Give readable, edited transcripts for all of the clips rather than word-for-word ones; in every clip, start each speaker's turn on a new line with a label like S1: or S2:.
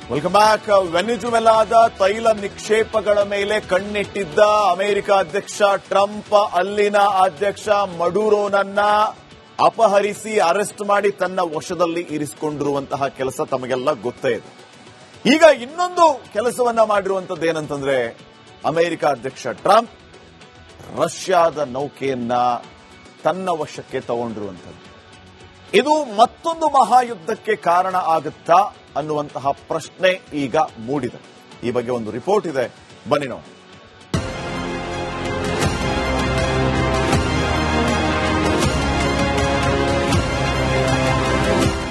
S1: Welcome back. ವೆನಿಜುವೆಲಾದ ತೈಲ ನಿಕ್ಷೇಪಗಳ ಮೇಲೆ ಕಣ್ಣಿಟ್ಟಿದ್ದ ಅಮೆರಿಕ ಅಧ್ಯಕ್ಷ ಟ್ರಂಪ್ ಅಲ್ಲಿನ ಅಧ್ಯಕ್ಷ ಮಡುರೋನನ್ನ ಅಪಹರಿಸಿ ಅರೆಸ್ಟ್ ಮಾಡಿ ತನ್ನ ವಶದಲ್ಲಿ ಇರಿಸಿಕೊಂಡಿರುವಂತಹ ಕೆಲಸ ತಮಗೆಲ್ಲ ಗೊತ್ತೇ ಇದೆ. ಈಗ ಇನ್ನೊಂದು ಕೆಲಸವನ್ನ ಮಾಡಿರುವಂತದ್ದು ಏನಂತಂದ್ರೆ ಅಮೆರಿಕ ಅಧ್ಯಕ್ಷ ಟ್ರಂಪ್ ರಷ್ಯಾದ ನೌಕೆಯನ್ನ ತನ್ನ ವಶಕ್ಕೆ ತಗೊಂಡಿರುವಂತದ್ದು. ಇದು ಮತ್ತೊಂದು ಮಹಾಯುದ್ಧಕ್ಕೆ ಕಾರಣ ಆಗುತ್ತಾ ಅನ್ನುವಂತಹ ಪ್ರಶ್ನೆ ಈಗ ಮೂಡಿದೆ. ಈ ಬಗ್ಗೆ ಒಂದು ರಿಪೋರ್ಟ್ ಇದೆ, ಬನ್ನಿ ನೋಡಿ.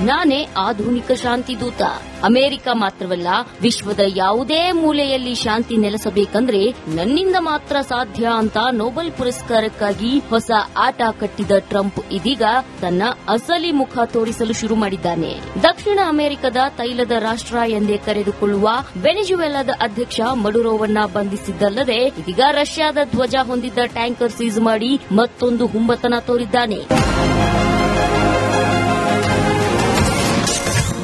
S2: ನಾನೇ ಆಧುನಿಕ ಶಾಂತಿ ದೂತ. ಅಮೆರಿಕ ಮಾತ್ರವಲ್ಲ, ವಿಶ್ವದ ಯಾವುದೇ ಮೂಲೆಯಲ್ಲಿ ಶಾಂತಿ ನೆಲೆಸಬೇಕಂದ್ರೆ ನನ್ನಿಂದ ಮಾತ್ರ ಸಾಧ್ಯ ಅಂತ ನೊಬೆಲ್ ಪುರಸ್ಕಾರಕ್ಕಾಗಿ ಹೊಸ ಆಟ ಕಟ್ಟಿದ ಟ್ರಂಪ್ ಇದೀಗ ತನ್ನ ಅಸಲಿ ಮುಖ ತೋರಿಸಲು ಶುರು ಮಾಡಿದ್ದಾನೆ. ದಕ್ಷಿಣ ಅಮೆರಿಕದ ತೈಲದ ರಾಷ್ಟ್ರ ಎಂದೇ ಕರೆದುಕೊಳ್ಳುವ ವೆನಿಜುವೆಲಾದ ಅಧ್ಯಕ್ಷ ಮಡುರೋವನ್ನ ಬಂಧಿಸಿದ್ದಲ್ಲದೆ ಇದೀಗ ರಷ್ಯಾದ ಧ್ವಜ ಹೊಂದಿದ್ದ ಟ್ಯಾಂಕರ್ ಸೀಸ್ ಮಾಡಿ ಮತ್ತೊಂದು ಹುಂಬತನ ತೋರಿದ್ದಾನೆ.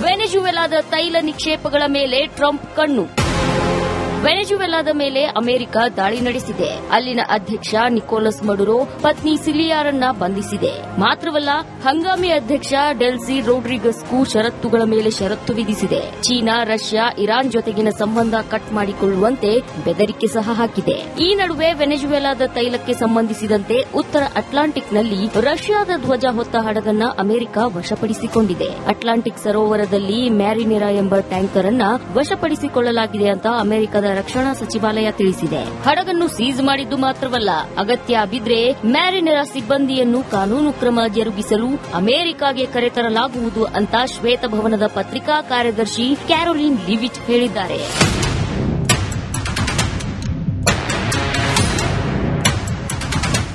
S2: ವೆನಿಜುವೆಲಾದ ತೈಲ ನಿಕ್ಷೇಪಗಳ ಮೇಲೆ ಟ್ರಂಪ್ ಕಣ್ಣು. ವೆನಿಜುವೆಲಾದ ಮೇಲೆ ಅಮೆರಿಕ ದಾಳಿ ನಡೆಸಿದೆ. ಅಲ್ಲಿನ ಅಧ್ಯಕ್ಷ ನಿಕೋಲಸ್ ಮಡುರೋ ಪತ್ನಿ ಸಿಲಿಯಾರನ್ನ ಬಂಧಿಸಿದೆ. ಮಾತ್ರವಲ್ಲ, ಹಂಗಾಮಿ ಅಧ್ಯಕ್ಷ ಡೆಲ್ಸಿ ರೋಡ್ರಿಗಸ್ಗೂ ಷರತ್ತುಗಳ ಮೇಲೆ ಷರತ್ತು ವಿಧಿಸಿದೆ. ಚೀನಾ, ರಷ್ಯಾ, ಇರಾನ್ ಜೊತೆಗಿನ ಸಂಬಂಧ ಕಟ್ ಮಾಡಿಕೊಳ್ಳುವಂತೆ ಬೆದರಿಕೆ ಸಹ ಹಾಕಿದೆ. ಈ ನಡುವೆ ವೆನಿಜುವೆಲಾದ ತೈಲಕ್ಕೆ ಸಂಬಂಧಿಸಿದಂತೆ ಉತ್ತರ ಅಟ್ಲಾಂಟಿಕ್ನಲ್ಲಿ ರಷ್ಯಾದ ಧ್ವಜ ಹೊತ್ತ ಹಡಗನ್ನ ಅಮೆರಿಕ ವಶಪಡಿಸಿಕೊಂಡಿದೆ. ಅಟ್ಲಾಂಟಿಕ್ ಸರೋವರದಲ್ಲಿ ಮ್ಯಾರಿನೆರಾ ಎಂಬ ಟ್ಯಾಂಕರ್ ಅನ್ನ ವಶಪಡಿಸಿಕೊಳ್ಳಲಾಗಿದೆ ಅಂತ ಅಮೆರಿಕದ ರಕ್ಷಣಾ ಸಚಿವಾಲಯ ತಿಳಿಸಿದೆ. ಹಡಗನ್ನು ಸೀಸ್ ಮಾಡಿದ್ದು ಮಾತ್ರವಲ್ಲ, ಅಗತ್ಯ ಬಿದ್ರೆ ಮ್ಯಾರಿನೆರಾ ಸಿಬ್ಬಂದಿಯನ್ನು ಕಾನೂನು ಕ್ರಮ ಜರುಗಿಸಲು ಅಮೆರಿಕಾಗೆ ಕರೆತರಲಾಗುವುದು ಅಂತ ಶ್ವೇತಭವನದ ಪತ್ರಿಕಾ ಕಾರ್ಯದರ್ಶಿ ಕ್ಯಾರೋಲಿನ್ ಲಿವಿಚ್ ಹೇಳಿದ್ದಾರೆ.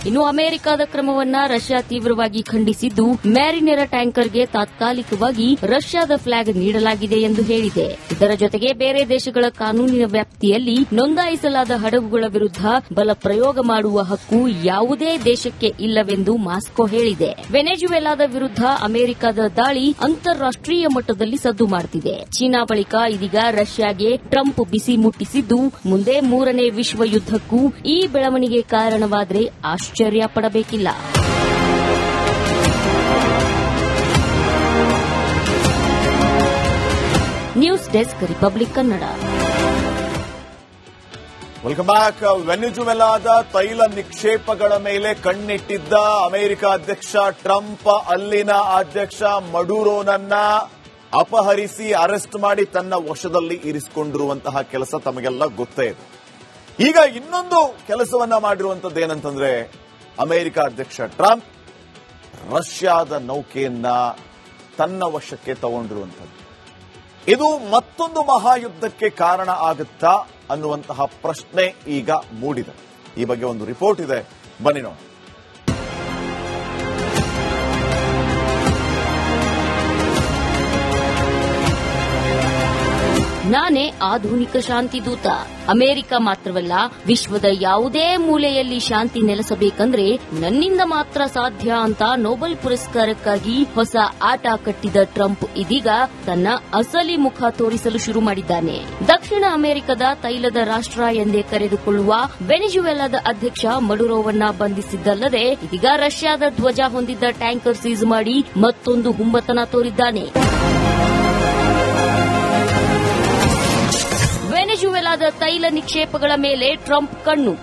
S2: ಇನ್ನು ಅಮೆರಿಕದ ಕ್ರಮವನ್ನ ರಷ್ಯಾ ತೀವ್ರವಾಗಿ ಖಂಡಿಸಿದ್ದು, ಮ್ಯಾರಿನೆರಾ ಟ್ಯಾಂಕರ್ಗೆ ತಾತ್ಕಾಲಿಕವಾಗಿ ರಷ್ಯಾದ ಫ್ಲಾಗ್ ನೀಡಲಾಗಿದೆ ಎಂದು ಹೇಳಿದೆ. ಇದರ ಜೊತೆಗೆ ಬೇರೆ ದೇಶಗಳ ಕಾನೂನಿನ ವ್ಯಾಪ್ತಿಯಲ್ಲಿ ನೋಂದಾಯಿಸಲಾದ ಹಡಗುಗಳ ವಿರುದ್ಧ ಬಲ ಪ್ರಯೋಗ ಮಾಡುವ ಹಕ್ಕು ಯಾವುದೇ ದೇಶಕ್ಕೆ ಇಲ್ಲವೆಂದು ಮಾಸ್ಕೋ ಹೇಳಿದೆ. ವೆನೆಜುವೆಲಾದ ವಿರುದ್ಧ ಅಮೆರಿಕದ ದಾಳಿ ಅಂತಾರಾಷ್ಟೀಯ ಮಟ್ಟದಲ್ಲಿ ಸದ್ದು ಮಾಡುತ್ತಿದೆ. ಚೀನಾ ಬಳಿಕ ಇದೀಗ ರಷ್ಯಾಗೆ ಟ್ರಂಪ್ ಬಿಸಿ ಮುಟ್ಟಿಸಿದ್ದು, ಮುಂದೆ ಮೂರನೇ ವಿಶ್ವ ಯುದ್ದಕ್ಕೂ ಈ ಬೆಳವಣಿಗೆ ಕಾರಣವಾದರೆ ಆಶ್ಚರ್ಯ ಪಡಬೇಕಿಲ್ಲ. News desk, Republic Kannada.
S1: Welcome back. ವೆನಿಜುವೆಲಾದ ತೈಲ ನಿಕ್ಷೇಪಗಳ ಮೇಲೆ ಕಣ್ಣಿಟ್ಟಿದ್ದ ಅಮೆರಿಕ ಅಧ್ಯಕ್ಷ ಟ್ರಂಪ್ ಅಲ್ಲಿನ ಅಧ್ಯಕ್ಷ ಮಡುರೋನನ್ನ ಅಪಹರಿಸಿ ಅರೆಸ್ಟ್ ಮಾಡಿ ತನ್ನ ವಶದಲ್ಲಿ ಇರಿಸಿಕೊಂಡಿರುವಂತಹ ಕೆಲಸ ತಮಗೆಲ್ಲ ಗೊತ್ತೇ ಇದೆ. ಈಗ ಇನ್ನೊಂದು ಕೆಲಸವನ್ನ ಮಾಡಿರುವಂತದ್ದು ಏನಂತಂದ್ರೆ ಅಮೆರಿಕ ಅಧ್ಯಕ್ಷ ಟ್ರಂಪ್ ರಷ್ಯಾದ ನೌಕೆಯನ್ನ ತನ್ನ ವಶಕ್ಕೆ ತಗೊಂಡಿರುವಂತದ್ದು. ಇದು ಮತ್ತೊಂದು ಮಹಾಯುದ್ಧಕ್ಕೆ ಕಾರಣ ಆಗುತ್ತಾ ಅನ್ನುವಂತಹ ಪ್ರಶ್ನೆ ಈಗ ಮೂಡಿದೆ. ಈ ಬಗ್ಗೆ ಒಂದು ರಿಪೋರ್ಟ್ ಇದೆ, ಬನ್ನಿ ನೋಡಿ.
S2: ನಾನೇ ಆಧುನಿಕ ಶಾಂತಿ ದೂತ. ಅಮೆರಿಕ ಮಾತ್ರವಲ್ಲ, ವಿಶ್ವದ ಯಾವುದೇ ಮೂಲೆಯಲ್ಲಿ ಶಾಂತಿ ನೆಲೆಸಬೇಕಂದ್ರೆ ನನ್ನಿಂದ ಮಾತ್ರ ಸಾಧ್ಯ ಅಂತ ನೊಬೆಲ್ ಪುರಸ್ಕಾರಕ್ಕಾಗಿ ಹೊಸ ಆಟ ಕಟ್ಟಿದ ಟ್ರಂಪ್ ಇದೀಗ ತನ್ನ ಅಸಲಿ ಮುಖ ತೋರಿಸಲು ಶುರು ಮಾಡಿದ್ದಾನೆ. ದಕ್ಷಿಣ ಅಮೆರಿಕದ ತೈಲದ ರಾಷ್ಟ್ರ ಎಂದೇ ಕರೆದುಕೊಳ್ಳುವ ವೆನಿಜುವೆಲಾದ ಅಧ್ಯಕ್ಷ ಮಡುರೋವನ್ನ ಬಂಧಿಸಿದ್ದಲ್ಲದೆ ಇದೀಗ ರಷ್ಯಾದ ಧ್ವಜ ಹೊಂದಿದ್ದ ಟ್ಯಾಂಕರ್ ಸೀಸ್ ಮಾಡಿ ಮತ್ತೊಂದು ಹುಂಬತನ ತೋರಿದ್ದಾನೆ. ವೆನಿಜುವೆಲಾದ ತೈಲ ನಿಕ್ಷೇಪಗಳ ಮೇಲೆ ಟ್ರಂಪ್ ಕಣ್ಣು.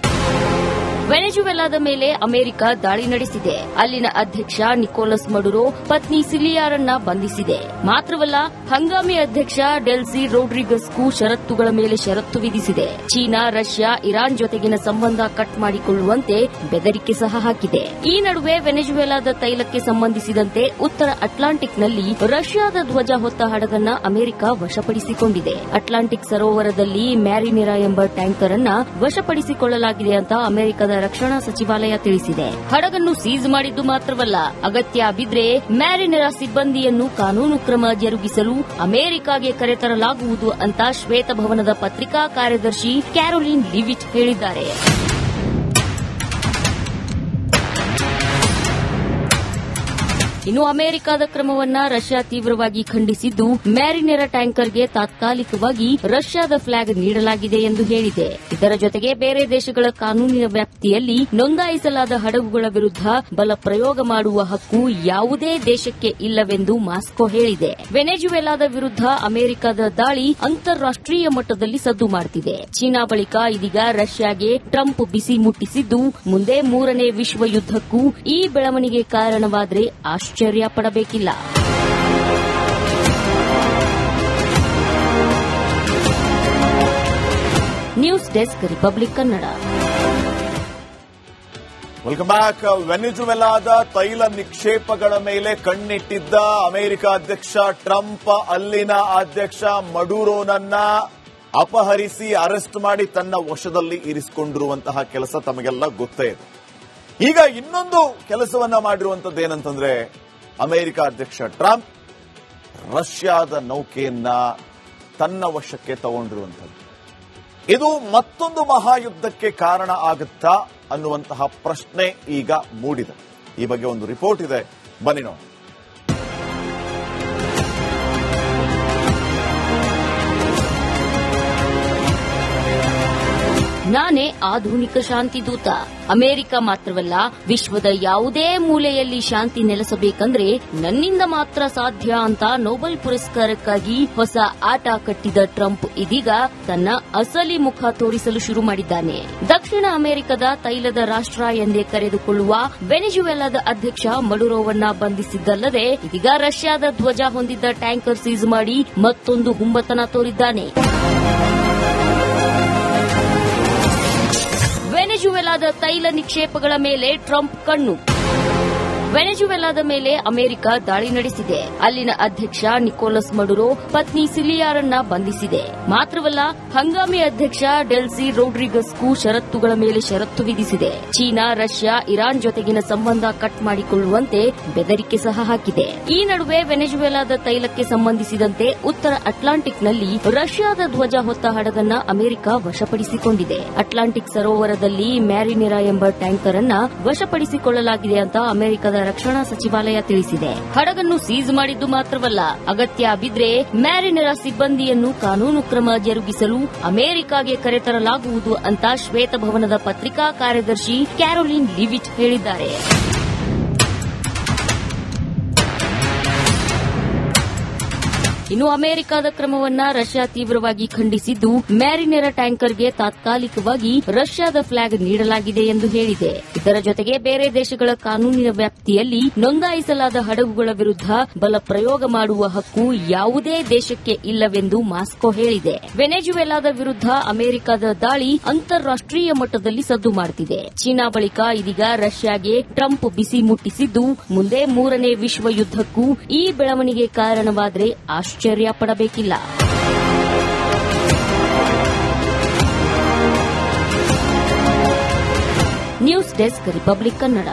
S2: ವೆನಿಜುವೆಲಾದ ಮೇಲೆ ಅಮೆರಿಕ ದಾಳಿ ನಡೆಸಿದೆ. ಅಲ್ಲಿನ ಅಧ್ಯಕ್ಷ ನಿಕೋಲಸ್ ಮಡುರೋ ಪತ್ನಿ ಸಿಲಿಯಾರನ್ನ ಬಂಧಿಸಿದೆ. ಮಾತ್ರವಲ್ಲ, ಹಂಗಾಮಿ ಅಧ್ಯಕ್ಷ ಡೆಲ್ಸಿ ರೋಡ್ರಿಗಸ್ಗೂ ಷರತ್ತುಗಳ ಮೇಲೆ ಷರತ್ತು ವಿಧಿಸಿದೆ. ಚೀನಾ, ರಷ್ಯಾ, ಇರಾನ್ ಜೊತೆಗಿನ ಸಂಬಂಧ ಕಟ್ ಮಾಡಿಕೊಳ್ಳುವಂತೆ ಬೆದರಿಕೆ ಸಹ ಹಾಕಿದೆ. ಈ ನಡುವೆ ವೆನಿಜುವೆಲಾದ ತೈಲಕ್ಕೆ ಸಂಬಂಧಿಸಿದಂತೆ ಉತ್ತರ ಅಟ್ಲಾಂಟಿಕ್ನಲ್ಲಿ ರಷ್ಯಾದ ಧ್ವಜ ಹೊತ್ತ ಹಡಗನ್ನ ಅಮೆರಿಕ ವಶಪಡಿಸಿಕೊಂಡಿದೆ. ಅಟ್ಲಾಂಟಿಕ್ ಸರೋವರದಲ್ಲಿ ಮ್ಯಾರಿನೆರಾ ಎಂಬ ಟ್ಯಾಂಕರ್ ಅನ್ನ ವಶಪಡಿಸಿಕೊಳ್ಳಲಾಗಿದೆ ಅಂತ ಅಮೆರಿಕದ ರಕ್ಷಣಾ ಸಚಿವಾಲಯ ತಿಳಿಸಿದೆ. ಹಡಗನ್ನು ಸೀಸ್ ಮಾಡಿದ್ದು ಮಾತ್ರವಲ್ಲ, ಅಗತ್ಯ ಬಿದ್ರೆ ಮ್ಯಾರಿನೆರಾ ಸಿಬ್ಬಂದಿಯನ್ನು ಕಾನೂನು ಕ್ರಮ ಜರುಗಿಸಲು ಅಮೆರಿಕಾಗೆ ಕರೆತರಲಾಗುವುದು ಅಂತ ಶ್ವೇತಭವನದ ಪತ್ರಿಕಾ ಕಾರ್ಯದರ್ಶಿ ಕ್ಯಾರೋಲಿನ್ ಲಿವಿಚ್ ಹೇಳಿದ್ದಾರೆ. ಇನ್ನು ಅಮೆರಿಕದ ಕ್ರಮವನ್ನ ರಷ್ಯಾ ತೀವ್ರವಾಗಿ ಖಂಡಿಸಿದ್ದು, ಮ್ಯಾರಿನೆರಾ ಟ್ಯಾಂಕರ್ಗೆ ತಾತ್ಕಾಲಿಕವಾಗಿ ರಷ್ಯಾದ ಫ್ಲಾಗ್ ನೀಡಲಾಗಿದೆ ಎಂದು ಹೇಳಿದೆ. ಇದರ ಜೊತೆಗೆ ಬೇರೆ ದೇಶಗಳ ಕಾನೂನಿನ ವ್ಯಾಪ್ತಿಯಲ್ಲಿ ನೋಂದಾಯಿಸಲಾದ ಹಡಗುಗಳ ವಿರುದ್ಧ ಬಲ ಪ್ರಯೋಗ ಮಾಡುವ ಹಕ್ಕು ಯಾವುದೇ ದೇಶಕ್ಕೆ ಇಲ್ಲವೆಂದು ಮಾಸ್ಕೋ ಹೇಳಿದೆ. ವೆನೆಜುವೆಲಾದ ವಿರುದ್ಧ ಅಮೆರಿಕದ ದಾಳಿ ಅಂತಾರಾಷ್ಟೀಯ ಮಟ್ಟದಲ್ಲಿ ಸದ್ದು ಮಾಡುತ್ತಿದೆ. ಚೀನಾ ಬಳಿಕ ಇದೀಗ ರಷ್ಯಾಗೆ ಟ್ರಂಪ್ ಬಿಸಿ ಮುಟ್ಟಿಸಿದ್ದು, ಮುಂದೆ ಮೂರನೇ ವಿಶ್ವ ಯುದ್ದಕ್ಕೂ ಈ ಬೆಳವಣಿಗೆ ಕಾರಣವಾದರೆ ಆಶ್ಚರ್ಯ ಪಡಬೇಕಿಲ್ಲ. News desk, Republic Kannada.
S1: Welcome back. ವೆನೆಜುವೆಲಾದ ತೈಲ ನಿಕ್ಷೇಪಗಳ ಮೇಲೆ ಕಣ್ಣಿಟ್ಟಿದ್ದ ಅಮೆರಿಕ ಅಧ್ಯಕ್ಷ ಟ್ರಂಪ್ ಅಲ್ಲಿನ ಅಧ್ಯಕ್ಷ ಮಡುರೋನನ್ನ ಅಪಹರಿಸಿ ಅರೆಸ್ಟ್ ಮಾಡಿ ತನ್ನ ವಶದಲ್ಲಿ ಇರಿಸಿಕೊಂಡಿರುವಂತಹ ಕೆಲಸ ತಮಗೆಲ್ಲ ಗೊತ್ತೇ ಇದೆ. ಈಗ ಇನ್ನೊಂದು ಕೆಲಸವನ್ನ ಮಾಡಿರುವಂತದ್ದೇನಂತಂದ್ರೆ, ಅಮೆರಿಕ ಅಧ್ಯಕ್ಷ ಟ್ರಂಪ್ ರಷ್ಯಾದ ನೌಕೆಯನ್ನ ತನ್ನ ವಶಕ್ಕೆ ತಗೊಂಡಿರುವಂಥದ್ದು. ಇದು ಮತ್ತೊಂದು ಮಹಾಯುದ್ಧಕ್ಕೆ ಕಾರಣ ಆಗುತ್ತಾ ಅನ್ನುವಂತಹ ಪ್ರಶ್ನೆ ಈಗ ಮೂಡಿದೆ. ಈ ಬಗ್ಗೆ ಒಂದು ರಿಪೋರ್ಟ್ ಇದೆ, ಬನ್ನಿ ನೋಡಿ.
S2: ನಾನೇ ಆಧುನಿಕ ಶಾಂತಿದೂತ. ಅಮೆರಿಕ ಮಾತ್ರವಲ್ಲ, ವಿಶ್ವದ ಯಾವುದೇ ಮೂಲೆಯಲ್ಲಿ ಶಾಂತಿ ನೆಲೆಸಬೇಕಂದ್ರೆ ನನ್ನಿಂದ ಮಾತ್ರ ಸಾಧ್ಯ ಅಂತ ನೊಬೆಲ್ ಪುರಸ್ಕಾರಕ್ಕಾಗಿ ಹೊಸ ಆಟ ಕಟ್ಟಿದ ಟ್ರಂಪ್ ಇದೀಗ ತನ್ನ ಅಸಲಿ ಮುಖ ತೋರಿಸಲು ಶುರು ಮಾಡಿದ್ದಾನೆ. ದಕ್ಷಿಣ ಅಮೆರಿಕದ ತೈಲದ ರಾಷ್ಟ್ರ ಎಂದೇ ಕರೆದುಕೊಳ್ಳುವ ವೆನೆಜುವೆಲಾದ ಅಧ್ಯಕ್ಷ ಮಡುರೋವನ್ನ ಬಂಧಿಸಿದ್ದಲ್ಲದೆ ಇದೀಗ ರಷ್ಯಾದ ಧ್ವಜ ಹೊಂದಿದ್ದ ಟ್ಯಾಂಕರ್ ಸೀಸ್ ಮಾಡಿ ಮತ್ತೊಂದು ಹುಂಬತನ ತೋರಿದ್ದಾನೆ. ವೆನೆಜುವೆಲಾದ ತೈಲ ನಿಕ್ಷೇಪಗಳ ಮೇಲೆ ಟ್ರಂಪ್ ಕಣ್ಣು. ವೆನೆಜುವೆಲಾದ ಮೇಲೆ ಅಮೆರಿಕ ದಾಳಿ ನಡೆಸಿದೆ. ಅಲ್ಲಿನ ಅಧ್ಯಕ್ಷ ನಿಕೋಲಸ್ ಮಡುರೋ ಪತ್ನಿ ಸಿಲಿಯಾರನ್ನ ಬಂಧಿಸಿದೆ. ಮಾತ್ರವಲ್ಲ, ಹಂಗಾಮಿ ಅಧ್ಯಕ್ಷ ಡೆಲ್ಸಿ ರೋಡ್ರಿಗಸ್ಗೂ ಷರತ್ತುಗಳ ಮೇಲೆ ಷರತ್ತು ವಿಧಿಸಿದೆ. ಚೀನಾ, ರಷ್ಯಾ, ಇರಾನ್ ಜೊತೆಗಿನ ಸಂಬಂಧ ಕಟ್ ಮಾಡಿಕೊಳ್ಳುವಂತೆ ಬೆದರಿಕೆ ಸಹ ಹಾಕಿದೆ. ಈ ನಡುವೆ ವೆನೆಜುವೆಲಾದ ತೈಲಕ್ಕೆ ಸಂಬಂಧಿಸಿದಂತೆ ಉತ್ತರ ಅಟ್ಲಾಂಟಿಕ್ನಲ್ಲಿ ರಷ್ಯಾದ ಧ್ವಜ ಹೊತ್ತ ಹಡಗನ್ನ ಅಮೆರಿಕ ವಶಪಡಿಸಿಕೊಂಡಿದೆ. ಅಟ್ಲಾಂಟಿಕ್ ಸರೋವರದಲ್ಲಿ ಮ್ಯಾರಿನೆರಾ ಎಂಬ ಟ್ಯಾಂಕರ್ ಅನ್ನ ವಶಪಡಿಸಿಕೊಳ್ಳಲಾಗಿದೆ ಅಂತ ಅಮೆರಿಕದ ರಕ್ಷಣಾ ಸಚಿವಾಲಯ ತಿಳಿಸಿದೆ. ಹಡಗನ್ನು ಸೀಸ್ ಮಾಡಿದ್ದು ಮಾತ್ರವಲ್ಲ, ಅಗತ್ಯ ಬಿದ್ರೆ ಮ್ಯಾರಿನೆರಾ ಸಿಬ್ಬಂದಿಯನ್ನು ಕಾನೂನು ಕ್ರಮ ಜರುಗಿಸಲು ಅಮೆರಿಕಾಗೆ ಕರೆತರಲಾಗುವುದು ಅಂತ ಶ್ವೇತಭವನದ ಪತ್ರಿಕಾ ಕಾರ್ಯದರ್ಶಿ ಕ್ಯಾರೋಲಿನ್ ಲಿವಿಟ್ ಹೇಳಿದ್ದಾರೆ. ಇನ್ನು ಅಮೆರಿಕದ ಕ್ರಮವನ್ನ ರಷ್ಯಾ ತೀವ್ರವಾಗಿ ಖಂಡಿಸಿದ್ದು, ಮ್ಯಾರಿನೆರಾ ಟ್ಯಾಂಕರ್ಗೆ ತಾತ್ಕಾಲಿಕವಾಗಿ ರಷ್ಯಾದ ಫ್ಲಾಗ್ ನೀಡಲಾಗಿದೆ ಎಂದು ಹೇಳಿದೆ. ಇದರ ಜೊತೆಗೆ ಬೇರೆ ದೇಶಗಳ ಕಾನೂನಿನ ವ್ಯಾಪ್ತಿಯಲ್ಲಿ ನೋಂದಾಯಿಸಲಾದ ಹಡಗುಗಳ ವಿರುದ್ಧ ಬಲ ಪ್ರಯೋಗ ಮಾಡುವ ಹಕ್ಕು ಯಾವುದೇ ದೇಶಕ್ಕೆ ಇಲ್ಲವೆಂದು ಮಾಸ್ಕೋ ಹೇಳಿದೆ. ವೆನೆಜುವೆಲಾದ ವಿರುದ್ಧ ಅಮೆರಿಕದ ದಾಳಿ ಅಂತಾರಾಷ್ಟೀಯ ಮಟ್ಟದಲ್ಲಿ ಸದ್ದು ಮಾಡುತ್ತಿದೆ. ಚೀನಾ ಬಳಿಕ ಇದೀಗ ರಷ್ಯಾಗೆ ಟ್ರಂಪ್ ಬಿಸಿ ಮುಟ್ಟಿಸಿದ್ದು, ಮುಂದೆ ಮೂರನೇ ವಿಶ್ವ ಯುದ್ದಕ್ಕೂ ಈ ಬೆಳವಣಿಗೆ ಕಾರಣವಾದರೆ ಆಶ್ಚರ್ಯ ಪಡಬೇಕಿಲ್ಲ. News desk, Republic Kannada.